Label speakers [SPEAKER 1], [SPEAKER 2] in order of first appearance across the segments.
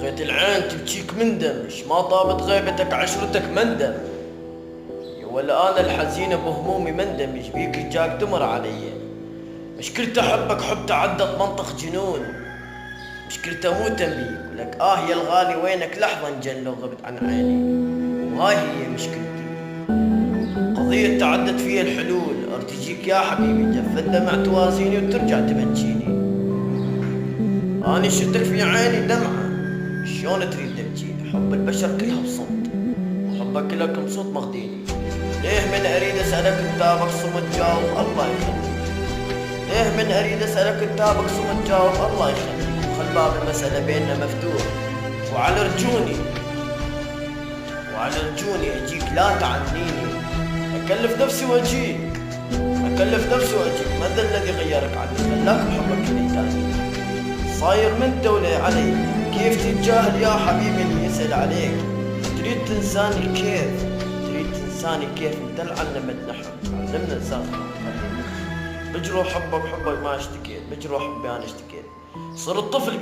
[SPEAKER 1] خيت العين تبجيك مندمش، ما طابت غيبتك عشرتك مندم. يا ولا انا الحزين بهمومي مندمج بيك جاك تمر علي. مشكلته حبك حب تعدت منطق جنون، مشكلته مو تمليك ولك يا الغالي وينك لحظة انجن لو غبت عن عيني. وهاي هي مشكلتي، قضية تعدت فيها الحلول. ارتجيك يا حبيبي جفت دمع توازيني وترجع تبجيني. اني شفتك في عيني دمعة، شلون تريد تبجيني؟ حب البشر كلها بصمت، وحبك لك بصوت مخديني. ليه من اريد اسألك كتابك صمت جاوب الله يخليك. ليه من اريد اسألك كتابك صمت جاوب الله يخليك. وخل باب المسألة بيننا مفتوح، وعلى رجوني اجيك لا تعنيني. اكلف نفسي واجيك، ماذا الذي غيرك عني؟ خلاك بحبك اللي تاني. صاير من دولة علي، كيف تتجاهل يا حبيبي اللي يسأل عليك؟ تريد تنساني كيف انت اللي علمتنا حب، علمنا نسافر. بجروح حبك ما اشتكيت، بجروح حبي انا اشتكيت. صرت طفل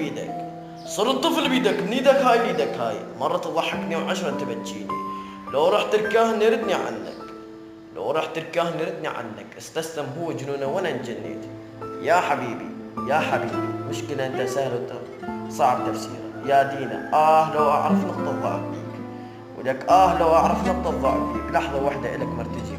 [SPEAKER 1] بيدك، من ايدك هاي ليدك هاي. مرة تضحكني وعشرة تبجيني. لو رحت تركاهني ردني عنك. استسلم هو جنونه وانا انجنيت. يا حبيبي مشكلة انت سهل صعب تفسيرها. يا دينا لو اعرف نقطة ضعف بيك، ولك لو اعرف نقطة ضعف بيك. لحظة واحدة الك مرتجي.